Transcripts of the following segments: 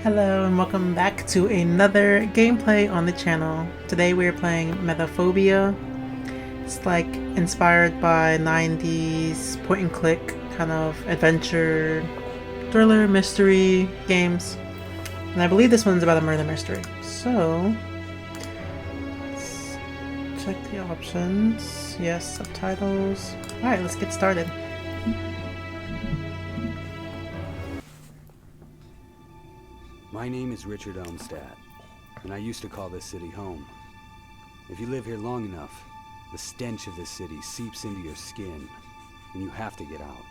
Hello and welcome back to another gameplay on the channel. Today we are playing Metaphobia. It's like inspired by 90s point and click kind of adventure, thriller, mystery games. And I believe this one's about a murder mystery. So, let's check the options. Yes, subtitles. Alright, let's get started. My name is Richard Elmstad, and I used to call this city home. If you live here long enough, the stench of this city seeps into your skin, and you have to get out.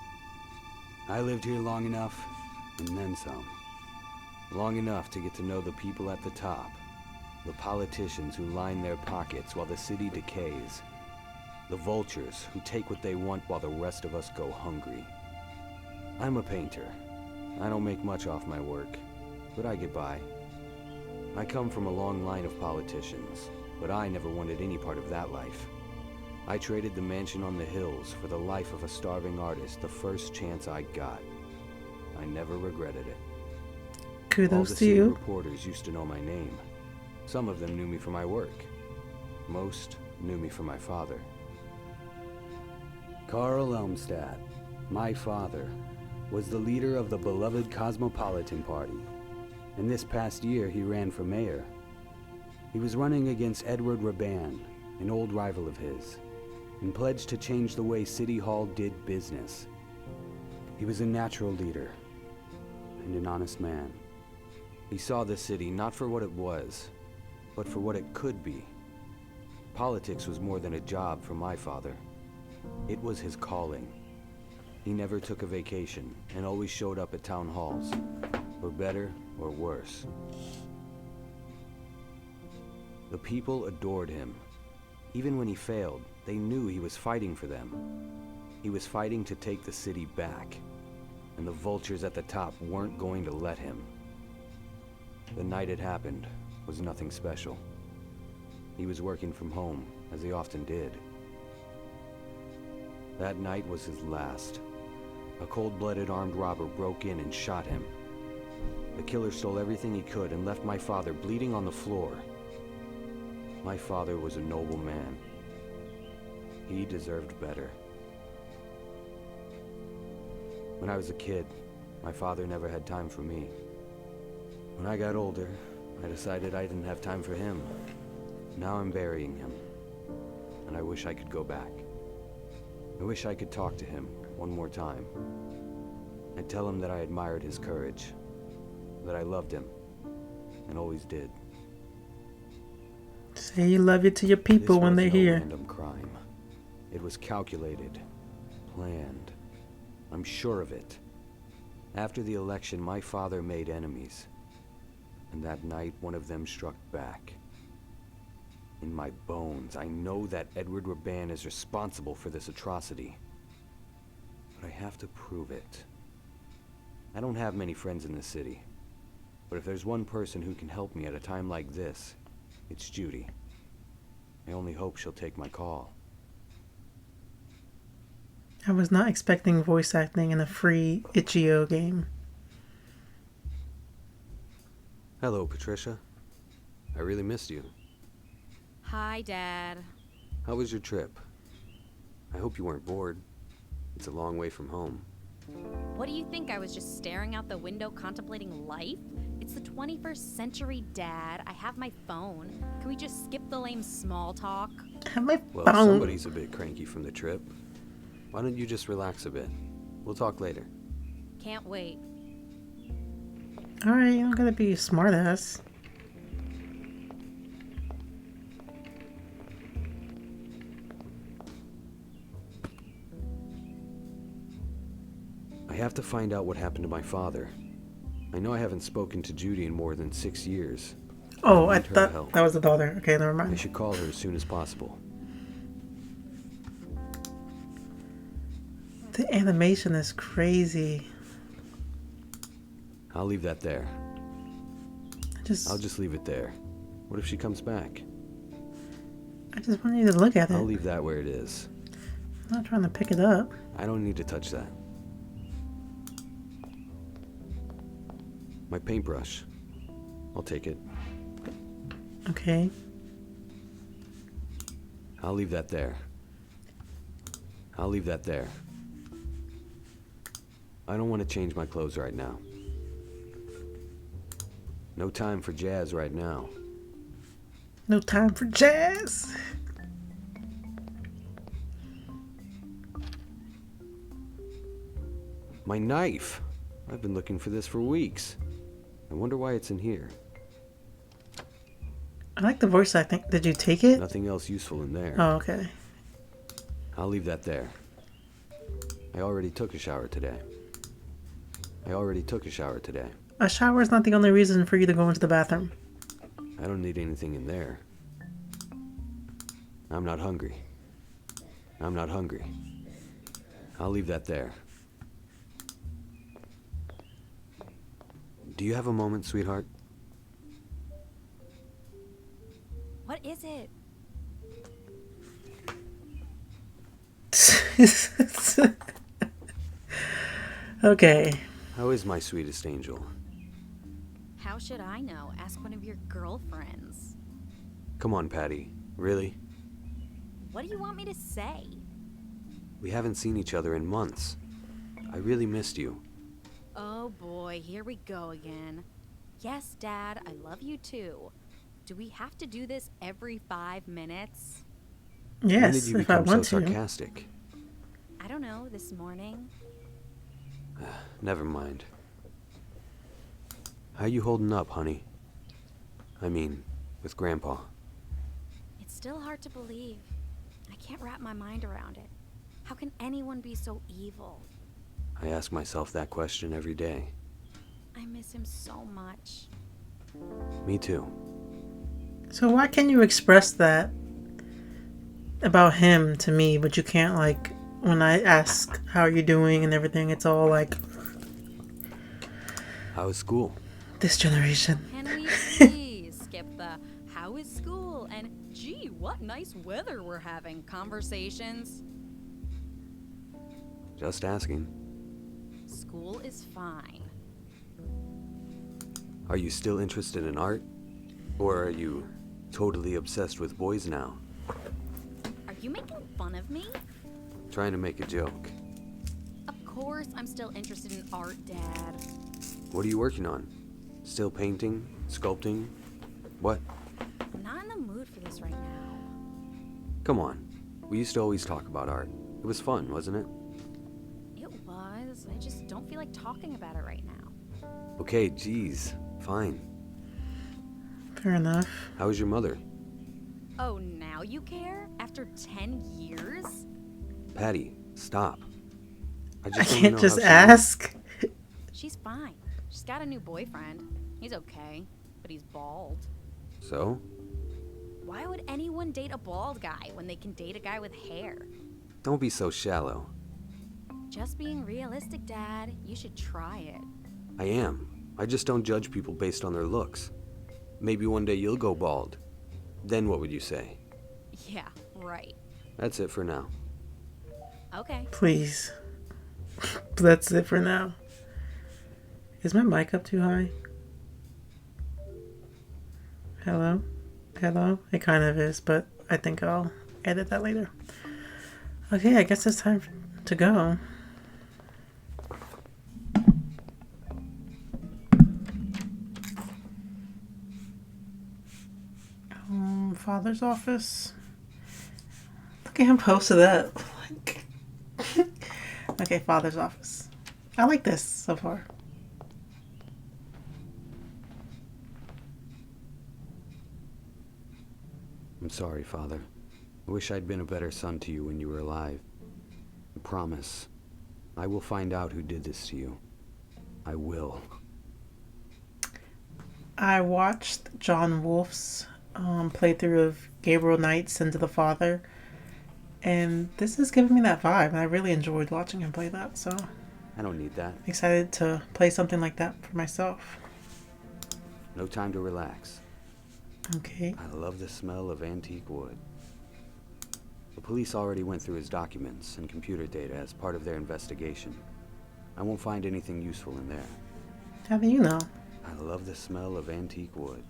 I lived here long enough, and then some. Long enough to get to know the people at the top, the politicians who line their pockets while the city decays, the vultures who take what they want while the rest of us go hungry. I'm a painter. I don't make much off my work, but I get by. I come from a long line of politicians, but I never wanted any part of that life. I traded the mansion on the hills for the life of a starving artist the first chance I got. I never regretted it. All the Kudos to city you. reporters used to know my name. Some of them knew me for my work. Most knew me for my father. Carl Elmstad, my father, was the leader of the beloved Cosmopolitan Party. And this past year, he ran for mayor. He was running against Edward Raban, an old rival of his, and pledged to change the way City Hall did business. He was a natural leader and an honest man. He saw the city not for what it was, but for what it could be. Politics was more than a job for my father. It was his calling. He never took a vacation and always showed up at town halls, for better or worse. The people adored him. Even when he failed, they knew he was fighting for them. He was fighting to take the city back, and the vultures at the top weren't going to let him. The night it happened was nothing special. He was working from home, as he often did. That night was his last. A cold-blooded armed robber broke in and shot him. The killer stole everything he could and left my father bleeding on the floor. My father was a noble man. He deserved better. When I was a kid, my father never had time for me. When I got older, I decided I didn't have time for him. Now I'm burying him, and I wish I could go back. I wish I could talk to him one more time. I'd tell him that I admired his courage, that I loved him, and always did. Say you love it to your people when they're This was no here. random crime. It was calculated, planned. I'm sure of it. After the election, my father made enemies, and that night one of them struck back. In my bones, I know that Edward Raban is responsible for this atrocity. But I have to prove it. I don't have many friends in this city. But if there's one person who can help me at a time like this, it's Judy. I only hope she'll take my call. I was not expecting voice acting in a free itch.io game. Hello, Patricia. I really missed you. Hi, Dad. How was your trip? I hope you weren't bored. It's a long way from home. What do you think? I was just staring out the window contemplating life? It's the 21st century, Dad. I have my phone. Can we just skip the lame small talk? I have my Well, phone. somebody's a bit cranky from the trip. Why don't you just relax a bit? We'll talk later. Can't wait. Alright, you don't gotta be a smartass. I have to find out what happened to my father. I know I haven't spoken to Judy in more than 6 years. Oh, I need her thought help. that was the daughter. Okay, never I mind. should call her as soon as possible. The animation is crazy. I'll leave that there. I'll just leave it there. What if she comes back? I just want you to look at it. I'll leave that where it is. I'm not trying to pick it up. I don't need to touch that. My paintbrush. I'll take it. Okay. I'll leave that there. I'll leave that there. I don't want to change my clothes right now. No time for jazz right now. No time for jazz. My knife! I've been looking for this for weeks. I wonder why it's in here. I like the voice, I think. Did you take it? Nothing else useful in there. Oh, okay. I'll leave that there. I already took a shower today. A shower is not the only reason for you to go into the bathroom. I don't need anything in there. I'm not hungry. I'll leave that there. Do you have a moment, sweetheart? What is it? Okay. How is my sweetest angel? How should I know? Ask one of your girlfriends. Come on, Patty. Really? What do you want me to say? We haven't seen each other in months. I really missed you. Oh boy, here we go again. Yes, Dad, I love you too. Do we have to do this every 5 minutes? When did Yes, you if I become so want to. sarcastic? I don't know, this morning. Never mind. How you holding up, honey? I mean, with Grandpa. It's still hard to believe. I can't wrap my mind around it. How can anyone be so evil? I ask myself that question every day. I miss him so much. Me too. So why can you express that about him to me, but you can't, like, when I ask how are you doing and everything, it's all like How was school? this generation. Can we please skip the how is school and gee, what nice weather we're having conversations? Just asking. School is fine. Are you still interested in art? Or are you totally obsessed with boys now? Are you making fun of me? Trying to make a joke. Of course I'm still interested in art, Dad. What are you working on? Still painting? Sculpting? What? I'm not in the mood for this right now. Come on. We used to always talk about art. It was fun, wasn't it? It was. I just don't feel like talking about it right now. Okay, geez. Fine. Fair enough. How was your mother? Oh, now you care? After 10 years? Patty, stop. I just wanna can't know just how she is. ask. She's fine. She's got a new boyfriend. He's okay, but he's bald. So? Why would anyone date a bald guy when they can date a guy with hair? Don't be so shallow. Just being realistic, Dad. You should try it. I am. I just don't judge people based on their looks. Maybe one day you'll go bald. Then what would you say? Yeah, right. That's it for now. Okay. Please. That's it for now. Is my mic up too high? Hello? Hello? It kind of is, but I think I'll edit that later. Okay, I guess it's time to go. Father's office. Look at him post to that. Like, okay, father's office. I like this so far. I'm sorry, Father. I wish I'd been a better son to you when you were alive. I promise. I will find out who did this to you. I will. I watched John Wolfe's playthrough of Gabriel Knight's Into the Father, and this is giving me that vibe, and I really enjoyed watching him play that, so I don't need that. excited to play something like that for myself. No time to relax. Okay. I love the smell of antique wood. The police already went through his documents and computer data as part of their investigation. I won't find anything useful in there. How do you know? I love the smell of antique wood.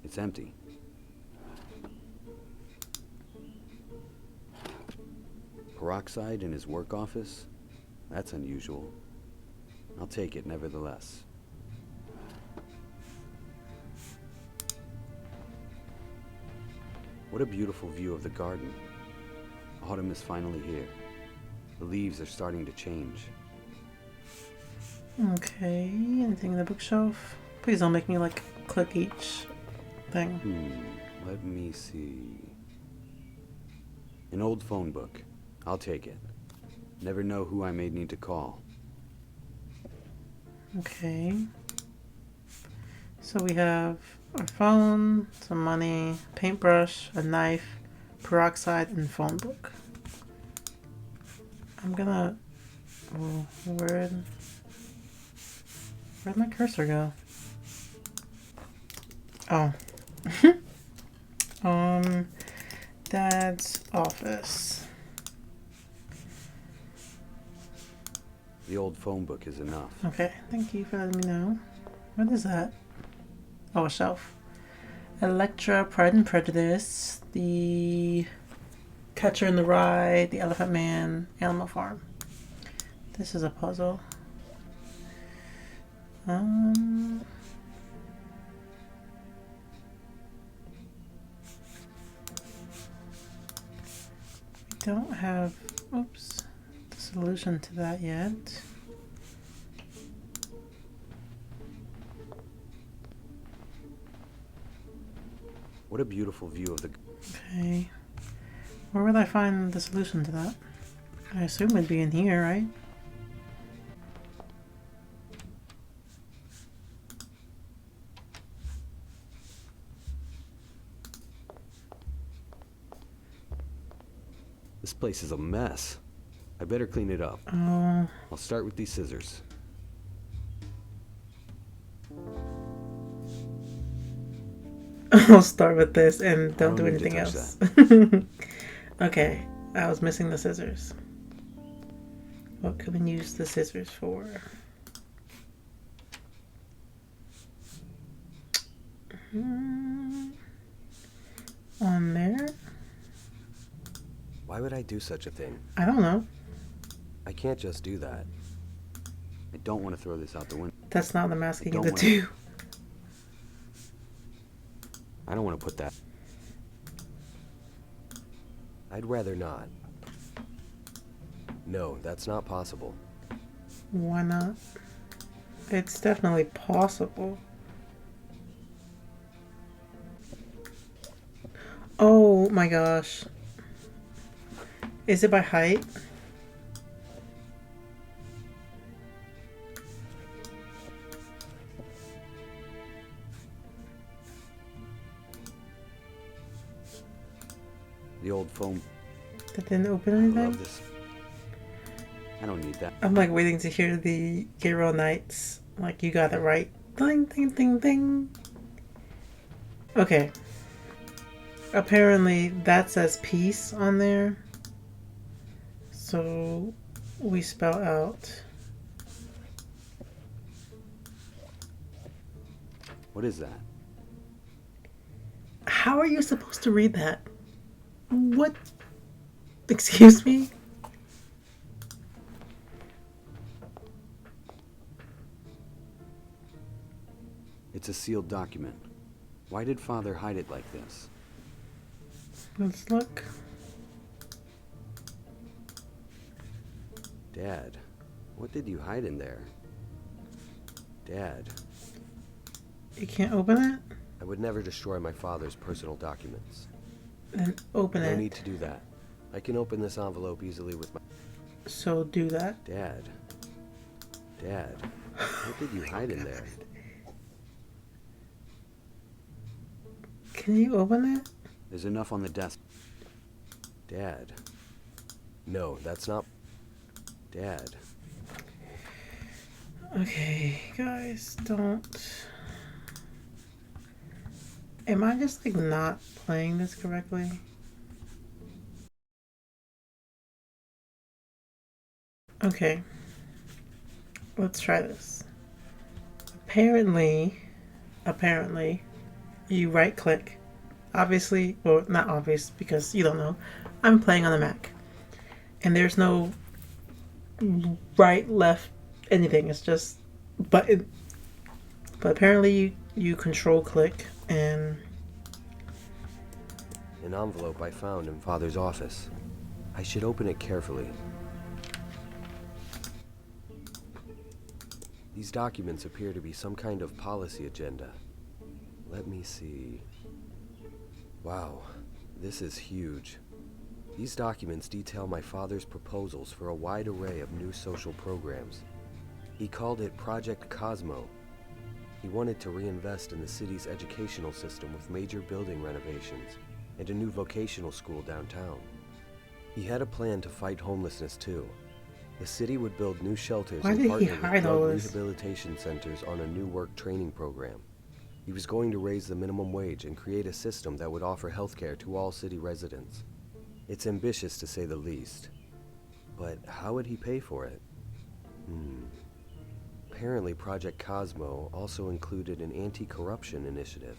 It's empty. Peroxide in his work office? That's unusual. I'll take it nevertheless. What a beautiful view of the garden. Autumn is finally here. The leaves are starting to change. Okay, anything in the bookshelf? Please don't make me like click each thing. Let me see. An old phone book. I'll take it. Never know who I may need to call. Okay. So we have our phone, some money, paintbrush, a knife, peroxide, and phone book. I'm gonna... Oh, where'd my cursor go? Oh. Dad's office. The old phone book is enough. Okay, thank you for letting me know. What is that? Oh, a shelf. Electra, Pride and Prejudice, The Catcher in the Rye, The Elephant Man, Animal Farm. This is a puzzle. We don't have, oops, the solution to that yet. What a beautiful view of the... Okay. Where would I find the solution to that? I assume it'd be in here, right? This place is a mess. I better clean it up. Oh. I'll start with these scissors. I'll start with this and don't do need to anything touch else. Okay, I was missing the scissors. What can we use the scissors for? On there? Why would I do such a thing? I don't know. I can't just do that. I don't want to throw this out the window. That's not what I'm asking you to Don't do. I don't want to put that... I'd rather not. No, that's not possible. Why not? It's definitely possible. Oh my gosh. Is it by height? The old phone... That didn't open I anything? love this. I don't need that. I'm like waiting to hear the Gabriel Knights. Like, you got it right. Ding, ding, ding, ding. Okay. Apparently that says peace on there. So we spell out. What is that? How are you supposed to read that? What? Excuse me? It's a sealed document. Why did Father hide it like this? Let's look. Dad, what did you hide in there? Dad, You can't open it? I would never destroy my father's personal documents. Then open No it. need to do that. I can open this envelope easily with my... So do that. Dad, what did you hide in there? Can you open it? There's enough on the desk. Dad. No, that's not... Dad. Okay, guys, don't. Am I just like not playing this correctly? Okay. Let's try this. Apparently, you right click. Obviously, or not obvious because you don't know. I'm playing on the Mac. And there's no right, left, anything. It's just button. But apparently you control click and An envelope I found in Father's office. I should open it carefully. These documents appear to be some kind of policy agenda. Let me see. Wow, this is huge. These documents detail my father's proposals for a wide array of new social programs. He called it Project Cosmo. He wanted to reinvest in the city's educational system with major building renovations and a new vocational school downtown. He had a plan to fight homelessness too. The city would build new shelters Why and did he partner with hide all drug this? rehabilitation centers on a new work training program. He was going to raise the minimum wage and create a system that would offer healthcare to all city residents. It's ambitious to say the least. But how would he pay for it? Apparently Project Cosmo also included an anti-corruption initiative.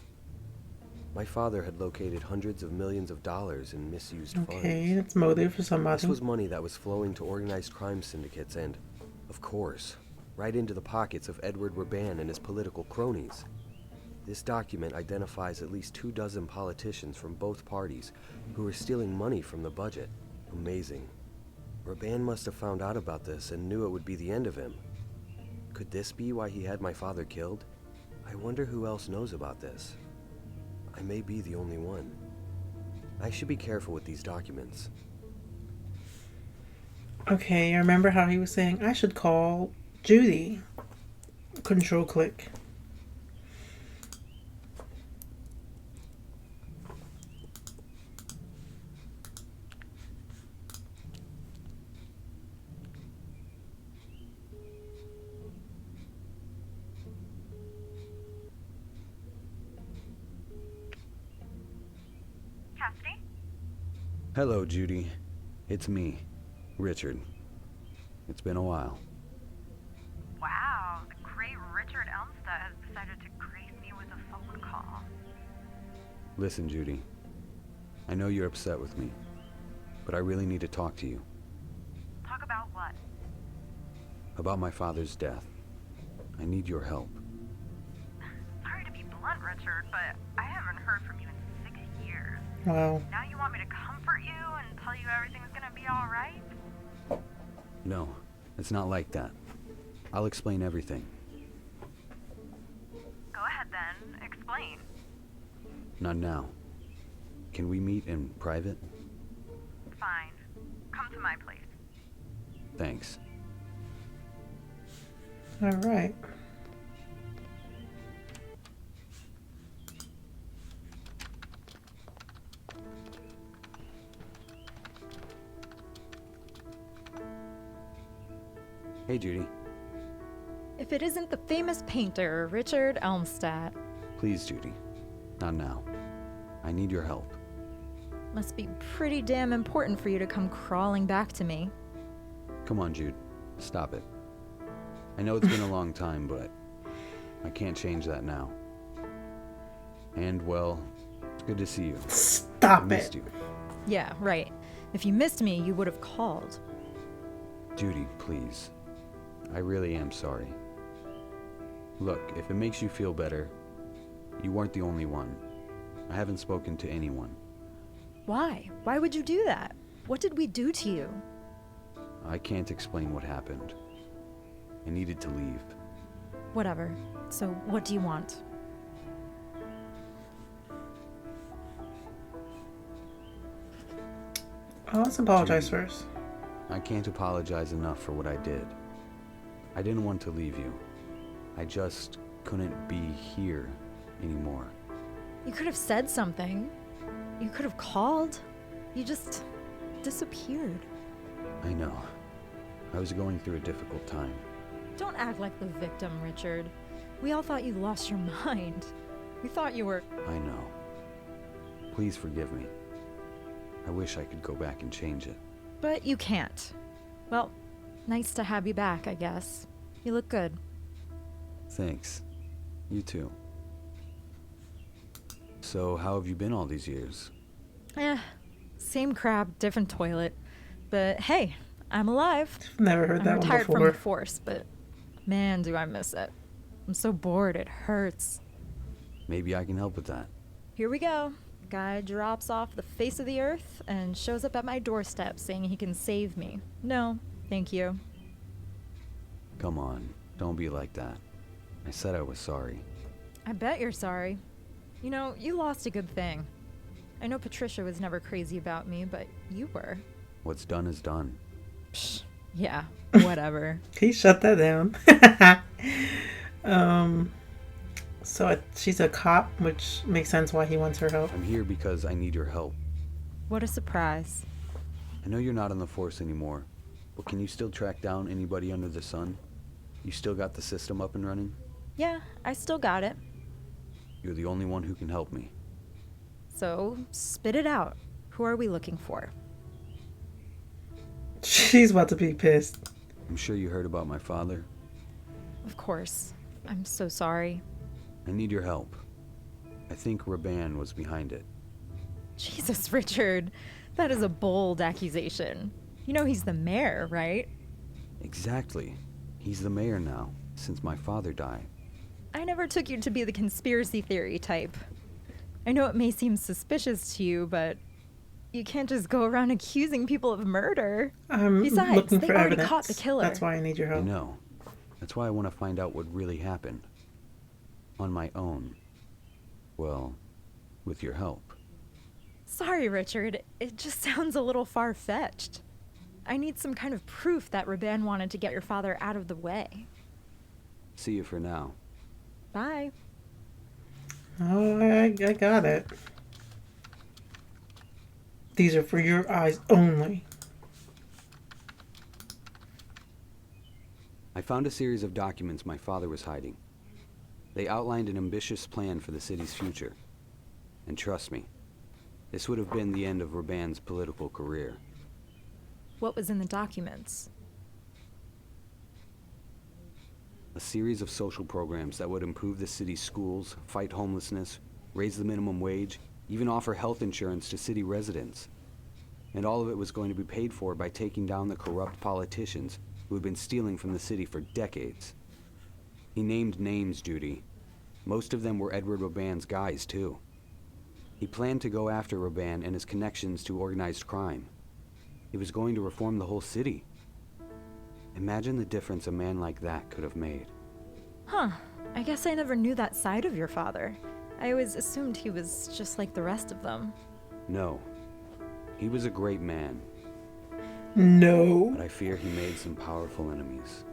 My father had located hundreds of millions of dollars in misused funds. okay, that's motive for somebody. This was money that was flowing to organized crime syndicates and, of course, right into the pockets of Edward Raban and his political cronies. This document identifies at least 24 politicians from both parties who were stealing money from the budget. Amazing. Raban must have found out about this and knew it would be the end of him. Could this be why he had my father killed? I wonder who else knows about this. I may be the only one. I should be careful with these documents. Okay, I remember how he was saying I should call Judy. Control click. Cassidy? Hello, Judy. It's me, Richard. It's been a while. Wow, the great Richard Elmstead has decided to grace me with a phone call. Listen, Judy. I know you're upset with me, but I really need to talk to you Talk about what? about my father's death. I need your help. Sorry to be blunt, Richard, but I haven't heard from you in 6 years. Wow. Now you want me to comfort you and tell you everything's gonna be alright? No, it's not like that. I'll explain everything. Go ahead then, explain. Not now. Can we meet in private? Fine. Come to my place. Thanks. All right. Hey, Judy. If it isn't the famous painter, Richard Elmstead. Please, Judy. Not now. I need your help. Must be pretty damn important for you to come crawling back to me. Come on, Jude. Stop it. I know it's been a long time, but I can't change that now. And, well, it's good to see you. I Stop missed it. you. Yeah, right. If you missed me, you would have called. Judy, please. I really am sorry. Look, if it makes you feel better, you weren't the only one. I haven't spoken to anyone. Why? Why would you do that? What did we do to you? I can't explain what happened. I needed to leave. Whatever. So, what do you want? Oh, let's apologize first. I can't apologize enough for what I did. I didn't want to leave you. I just couldn't be here anymore. You could have said something. You could have called. You just disappeared. I know. I was going through a difficult time. Don't act like the victim, Richard. We all thought you lost your mind. We thought you were... I know. Please forgive me. I wish I could go back and change it. But you can't. Well, Nice to have you back, I guess. You look good. Thanks. You too. So, how have you been all these years? Same crap, different toilet. But hey, I'm alive. Never heard I'm that one retired from before. the force, but man, do I miss it. I'm so bored, it hurts. Maybe I can help with that. Here we go. Guy drops off the face of the earth and shows up at my doorstep saying he can save me. No, thank you. Come on, don't be like that. I said I was sorry. I bet you're sorry. You know, you lost a good thing. I know Patricia was never crazy about me, but you were. What's done is done. Psh, yeah, whatever. Can you shut that down? She's a cop, which makes sense why he wants her help. I'm here because I need your help. What a surprise. I know you're not on the force anymore, but can you still track down anybody under the sun? You still got the system up and running? Yeah, I still got it. You're the only one who can help me. So, spit it out. Who are we looking for? She's about to be pissed. I'm sure you heard about my father. Of course. I'm so sorry. I need your help. I think Raban was behind it. Jesus, Richard. That is a bold accusation. You know he's the mayor, right? Exactly. He's the mayor now, since my father died. I never took you to be the conspiracy theory type. I know it may seem suspicious to you, but you can't just go around accusing people of murder. I'm Besides, looking they for already evidence. caught the killer. That's why I need your I help. know. That's why I want to find out what really happened. On my own. Well, with your help. Sorry, Richard. It just sounds a little far-fetched. I need some kind of proof that Raban wanted to get your father out of the way. See you for now. Bye. Oh, I got it. These are for your eyes only. I found a series of documents my father was hiding. They outlined an ambitious plan for the city's future. And trust me, this would have been the end of Raban's political career. What was in the documents? A series of social programs that would improve the city's schools, fight homelessness, raise the minimum wage, even offer health insurance to city residents. And all of it was going to be paid for by taking down the corrupt politicians who had been stealing from the city for decades. He named names, Judy. Most of them were Edward Raban's guys, too. He planned to go after Raban and his connections to organized crime. He was going to reform the whole city. Imagine the difference a man like that could have made. Huh. I guess I never knew that side of your father. I always assumed he was just like the rest of them. No. He was a great man, No. but I fear he made some powerful enemies.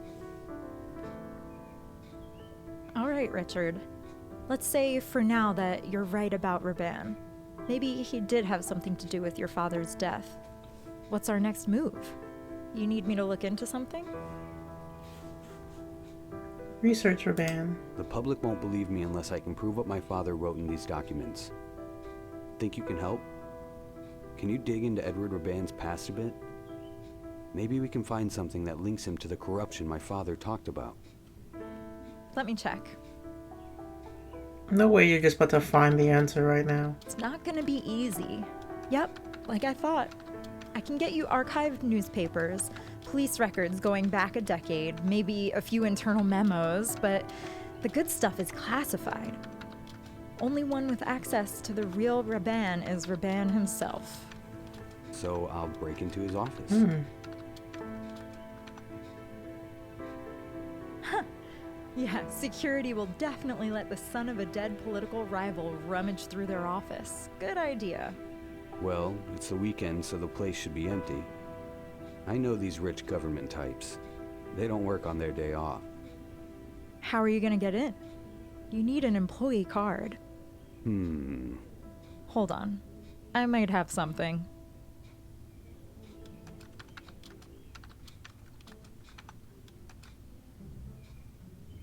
All right, Richard. Let's say for now that you're right about Raban. Maybe he did have something to do with your father's death. What's our next move? You need me to look into something? Research Raban. The public won't believe me unless I can prove what my father wrote in these documents. Think you can help? Can you dig into Edward Raban's past a bit? Maybe we can find something that links him to the corruption my father talked about. Let me check. No way you're just about to find the answer right now. It's not gonna be easy. Yep, like I thought. I can get you archived newspapers, police records going back a decade, maybe a few internal memos, but the good stuff is classified. Only one with access to the real Raban is Raban himself. So I'll break into his office. Yeah, security will definitely let the son of a dead political rival rummage through their office. Good idea. Well, it's the weekend, so the place should be empty. I know these rich government types. They don't work on their day off. How are you gonna get in? You need an employee card. Hold on. I might have something.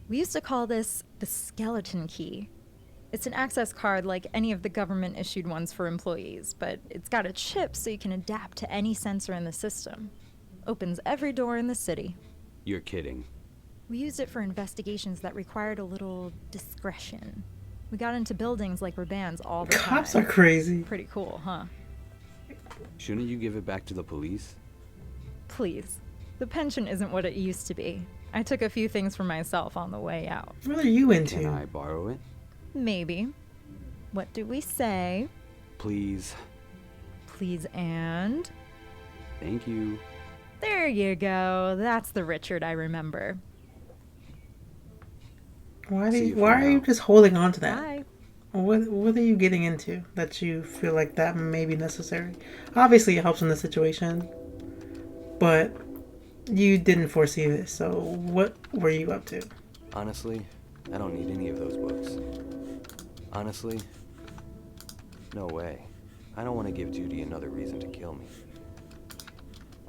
We used to call this the skeleton key. It's an access card like any of the government-issued ones for employees, but it's got a chip so you can adapt to any sensor in the system. Opens every door in the city. You're kidding. We used it for investigations that required a little discretion. We got into buildings like Raban's all the time. Cops are crazy. Pretty cool, huh? Shouldn't you give it back to the police? Please. The pension isn't what it used to be. I took a few things for myself on the way out. What are you into? Can I borrow it? Maybe. What do we say? Please. Please and... Thank you. There you go. That's the Richard I remember. Why See you for are you now. just holding on to that? Bye. What are you getting into that you feel like that may be necessary? Obviously, it helps in the situation, but you didn't foresee this. So, what were you up to? Honestly, I don't need any of those books. Honestly, no way. I don't want to give Judy another reason to kill me.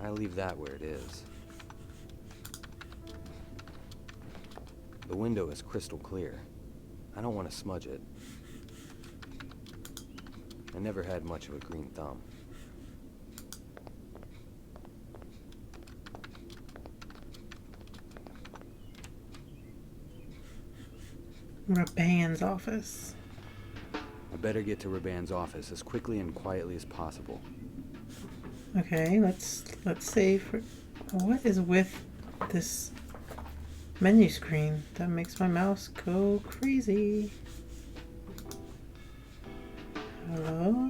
I leave that where it is. The window is crystal clear. I don't want to smudge it. I never had much of a green thumb. Raban's office. I better get to Raban's office as quickly and quietly as possible. Okay, let's save. What is with this menu screen that makes my mouse go crazy? Hello?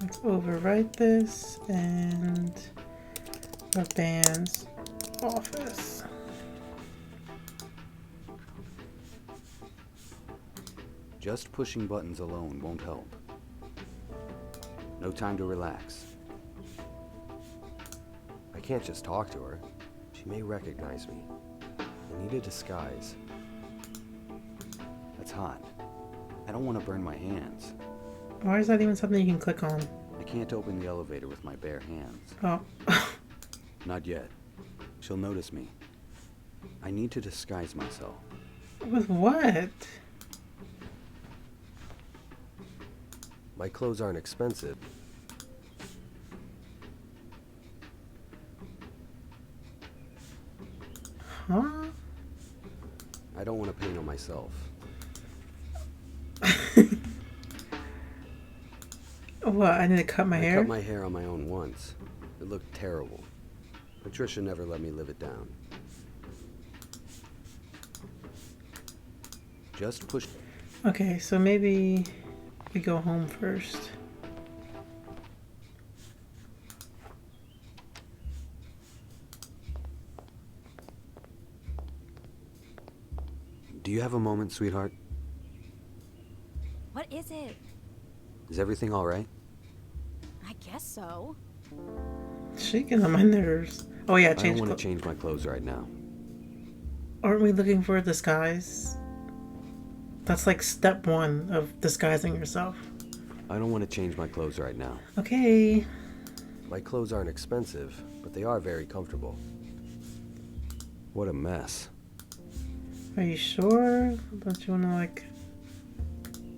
Let's overwrite this and Raban's office. Just pushing buttons alone won't help. No time to relax. I can't just talk to her. She may recognize me. I need a disguise. That's hot. I don't want to burn my hands. Why is that even something you can click on? I can't open the elevator with my bare hands. Oh. Not yet. She'll notice me. I need to disguise myself. With what? My clothes aren't expensive. Huh? I don't want to paint on myself. What? I need to cut my I hair? cut my hair on my own once. It looked terrible. Patricia never let me live it down. Just push. Okay, so maybe we go home first. Do you have a moment, sweetheart? What is it? Is everything all right? I guess so. Shaking on my nerves. Oh yeah, I don't change want to clothes. change my clothes right now. Aren't we looking for a disguise? That's like step one of disguising yourself. I don't want to change my clothes right now. Okay. My clothes aren't expensive, but they are very comfortable. What a mess. Are you sure? Don't you want to like...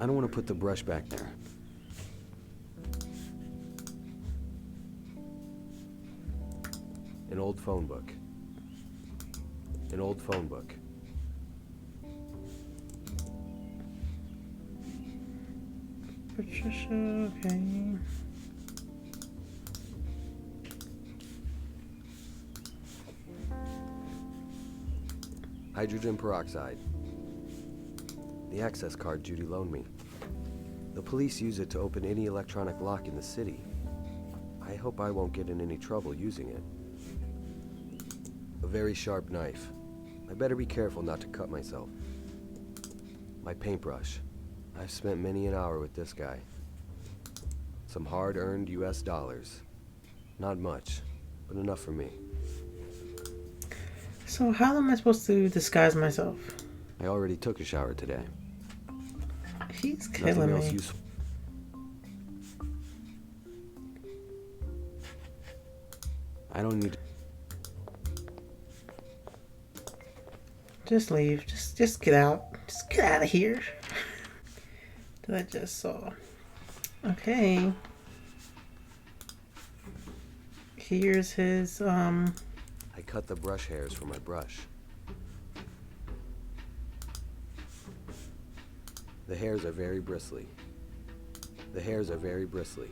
I don't want to put the brush back there. An old phone book. An old phone book. Patricia, okay. Hydrogen peroxide. The access card Judy loaned me. The police use it to open any electronic lock in the city. I hope I won't get in any trouble using it. A very sharp knife. I better be careful not to cut myself. My paintbrush. I've spent many an hour with this guy. Some hard-earned US dollars. Not much, but enough for me. So how am I supposed to disguise myself? I already took a shower today. He's Nothing killing else me. useful. I don't need. Just leave. Just get out. Just get out of here. that I just saw. Okay. Here's his, I cut the brush hairs from my brush. The hairs are very bristly. The hairs are very bristly.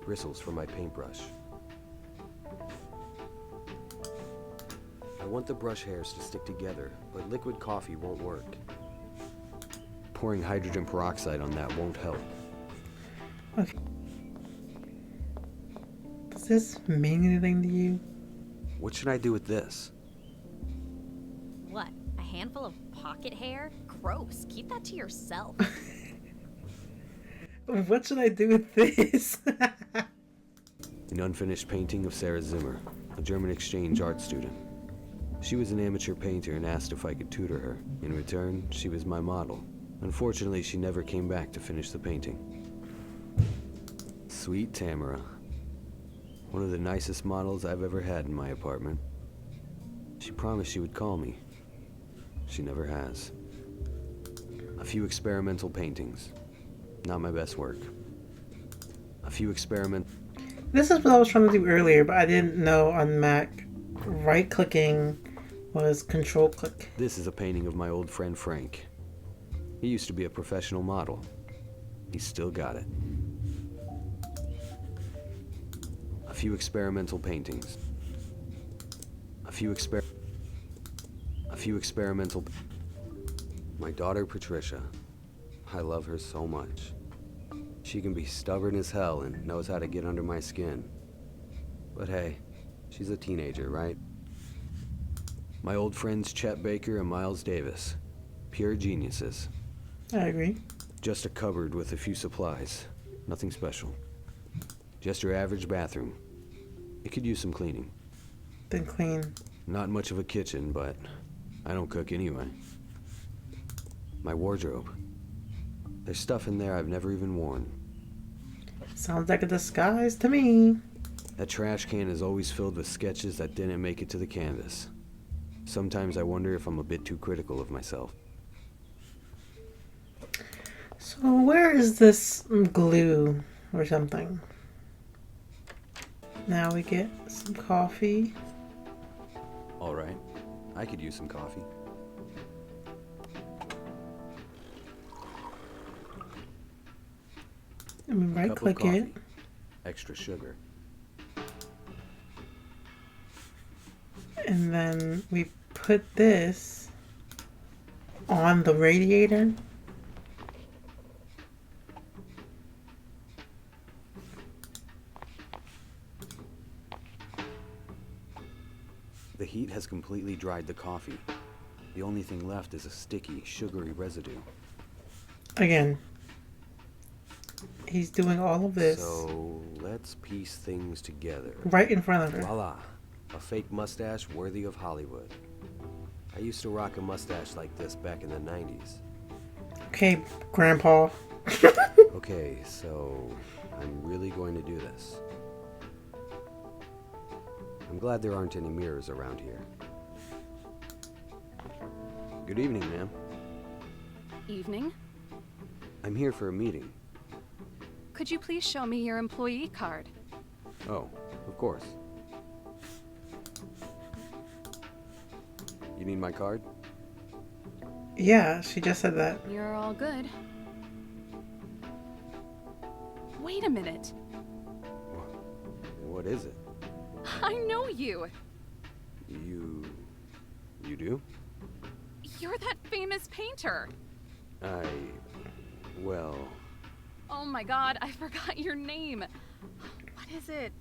Bristles from my paintbrush. I want the brush hairs to stick together, but liquid coffee won't work. Pouring hydrogen peroxide on that won't help. okay. Does this mean anything to you? What should I do with this? What? A handful of pocket hair? Gross. Keep that to yourself. What should I do with this? An unfinished painting of Sarah Zimmer, a German exchange art student. She was an amateur painter and asked if I could tutor her. In return, she was my model. Unfortunately, she never came back to finish the painting. Sweet Tamara. One of the nicest models I've ever had in my apartment. She promised she would call me. She never has. A few experimental paintings. Not my best work. A few This is what I was trying to do earlier, but I didn't know on Mac right-clicking was control-click. This is a painting of my old friend Frank. He used to be a professional model. He's still got it. A few experimental paintings. A few experimental. My daughter Patricia. I love her so much. She can be stubborn as hell and knows how to get under my skin. But hey, she's a teenager, right? My old friends Chet Baker and Miles Davis. Pure geniuses. I agree. Just a cupboard with a few supplies. Nothing special. Just your average bathroom. It could use some cleaning. Been clean. Not much of a kitchen, but I don't cook anyway. My wardrobe. There's stuff in there I've never even worn. Sounds like a disguise to me. That trash can is always filled with sketches that didn't make it to the canvas. Sometimes I wonder if I'm a bit too critical of myself. So where is this glue or something? Now we get some coffee. All right, I could use some coffee. And we right Cup of click it. coffee. Extra sugar. And then we put this on the radiator. The heat has completely dried the coffee. The only thing left is a sticky, sugary residue. Again, he's doing all of this So let's piece things together. right in front of her. Voila, a fake mustache worthy of Hollywood. I used to rock a mustache like this back in the 90s. Okay, Grandpa. Okay, so I'm really going to do this. I'm glad there aren't any mirrors around here. Good evening, ma'am. Evening. I'm here for a meeting. Could you please show me your employee card? Oh, of course. You need my card? Yeah, she just said that. You're all good. Wait a minute. What is it? I know you. You do? You're that famous painter. Well, Oh my god, I forgot your name. What is it?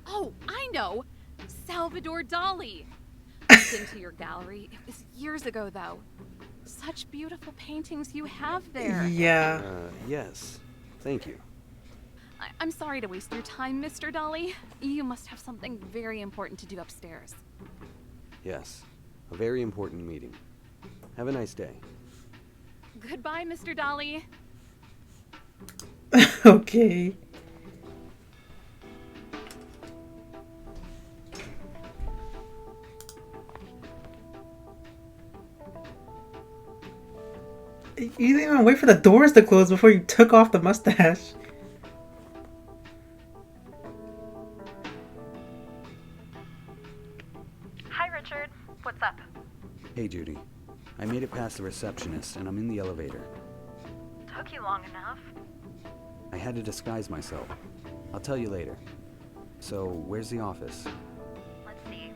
Oh, I know. Salvador Dali. I've been to your gallery. It was years ago, though. Such beautiful paintings you have there. Yeah. yes. Thank you. I'm sorry to waste your time, Mr. Dali. You must have something very important to do upstairs. Yes. A very important meeting. Have a nice day. Goodbye, Mr. Dali. Okay. You didn't even wait for the doors to close before you took off the mustache. Hi, Richard. What's up? Hey, Judy. I made it past the receptionist, and I'm in the elevator. Took you long enough. I had to disguise myself. I'll tell you later. So, where's the office? Let's see.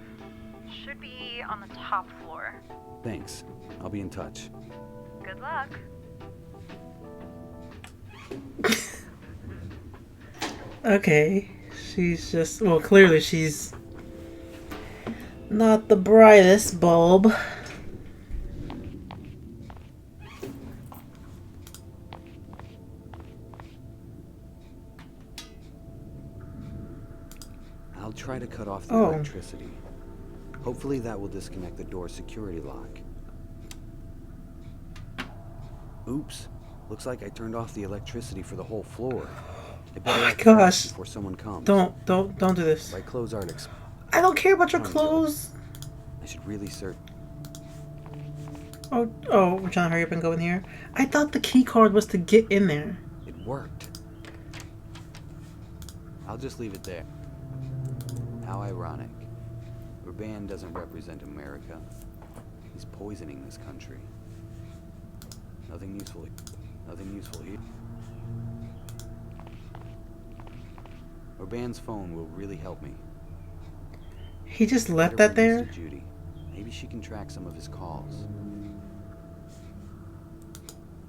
Should be on the top floor. Thanks. I'll be in touch. Good luck. Okay. She's just, well, clearly she's not the brightest bulb. I'll try to cut off the Oh. electricity. Hopefully that will disconnect the door's security lock. Oops. Looks like I turned off the electricity for the whole floor. I better Oh my act fast gosh. before someone comes. Don't do this. My clothes aren't I don't care about your Come on, Joe. clothes. I should really search. Oh, we're trying to hurry up and go in here. I thought the key card was to get in there. It worked. I'll just leave it there. How ironic. Urban doesn't represent America. He's poisoning this country. Nothing useful. Nothing useful here. Urban's phone will really help me. He just left Better that bring this there? to Judy. Maybe she can track some of his calls.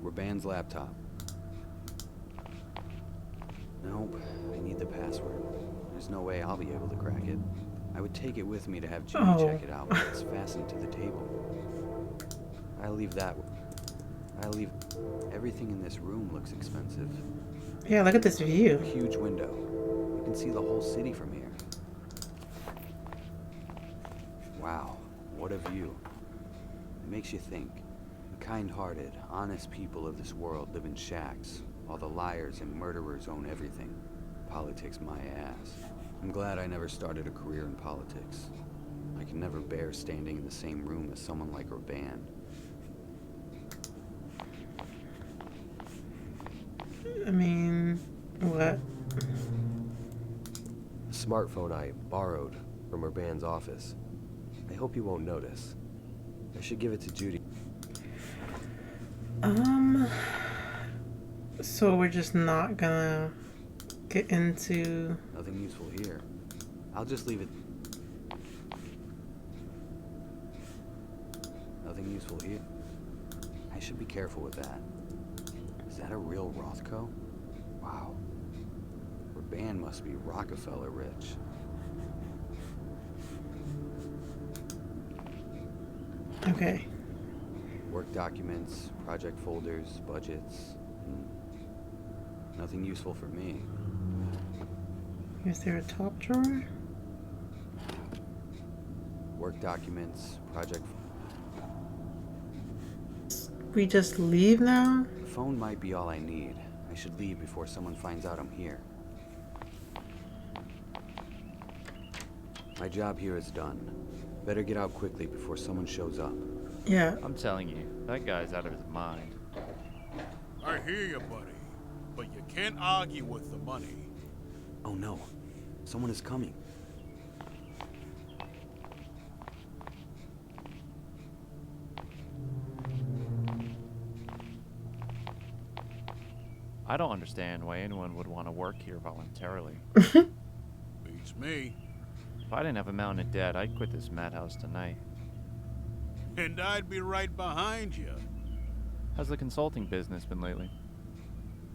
Urban's laptop. Nope, I need the password. There's no way I'll be able to crack it. I would take it with me to have Judy Oh. check it out, but it's fastened to the table. I leave that. Everything in this room looks expensive. Yeah, look at this view. A huge window. You can see the whole city from here. Wow, what a view. It makes you think. The kind-hearted, honest people of this world live in shacks, while the liars and murderers own everything. Politics my ass. I'm glad I never started a career in politics. I can never bear standing in the same room as someone like Urban. I mean, what? A smartphone I borrowed from Urban's office. I hope you won't notice. I should give it to Judy. So we're just not gonna get into... Nothing useful here. I'll just leave it. Nothing useful here. I should be careful with that. Is that a real Rothko? Wow. Urban must be Rockefeller rich. Okay. Work documents, project folders, budgets. Nothing useful for me. Is there a top drawer? Work documents, project. We just leave now? The phone might be all I need. I should leave before someone finds out I'm here. My job here is done. Better get out quickly before someone shows up. Yeah. I'm telling you, that guy's out of his mind. I hear you, buddy. But you can't argue with the money. Oh no. Someone is coming. I don't understand why anyone would want to work here voluntarily. Beats me. If I didn't have a mountain of debt, I'd quit this madhouse tonight. And I'd be right behind you. How's the consulting business been lately?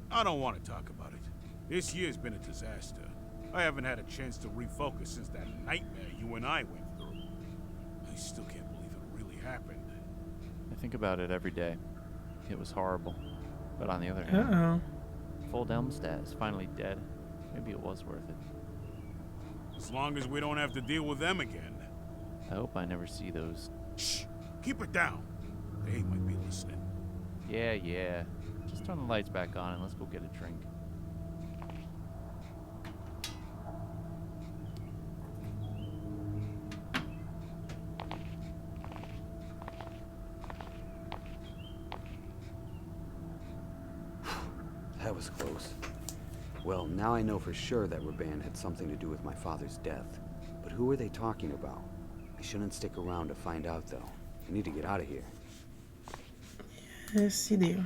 I don't want to talk about it. This year's been a disaster. I haven't had a chance to refocus since that nightmare you and I went through. I still can't believe it really happened. I think about it every day. It was horrible. But on the other hand, Uh-oh. if old Elmstead is finally dead, maybe it was worth it. As long as we don't have to deal with them again. I hope I never see those. Shh! Keep it down. They might be listening. Yeah. Just turn the lights back on and let's go get a drink. That was close. Well, now I know for sure that Raban had something to do with my father's death. But who are they talking about? I shouldn't stick around to find out, though. I need to get out of here. Yes, you do.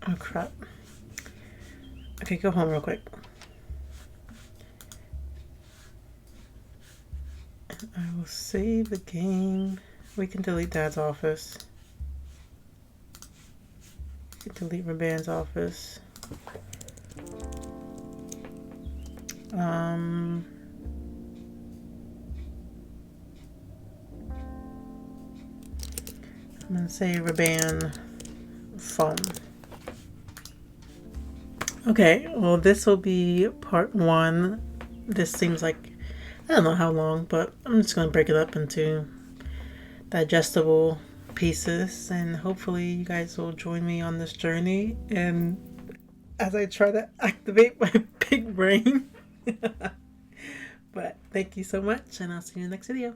Oh crap. Okay, go home real quick. I will save the game. We can delete Dad's office. We can delete Raban's office. I'm gonna say Raban phone. Okay, well this will be part 1. This seems like, I don't know how long, but I'm just gonna break it up into digestible pieces, and hopefully you guys will join me on this journey and as I try to activate my big brain. But thank you so much, and I'll see you in the next video.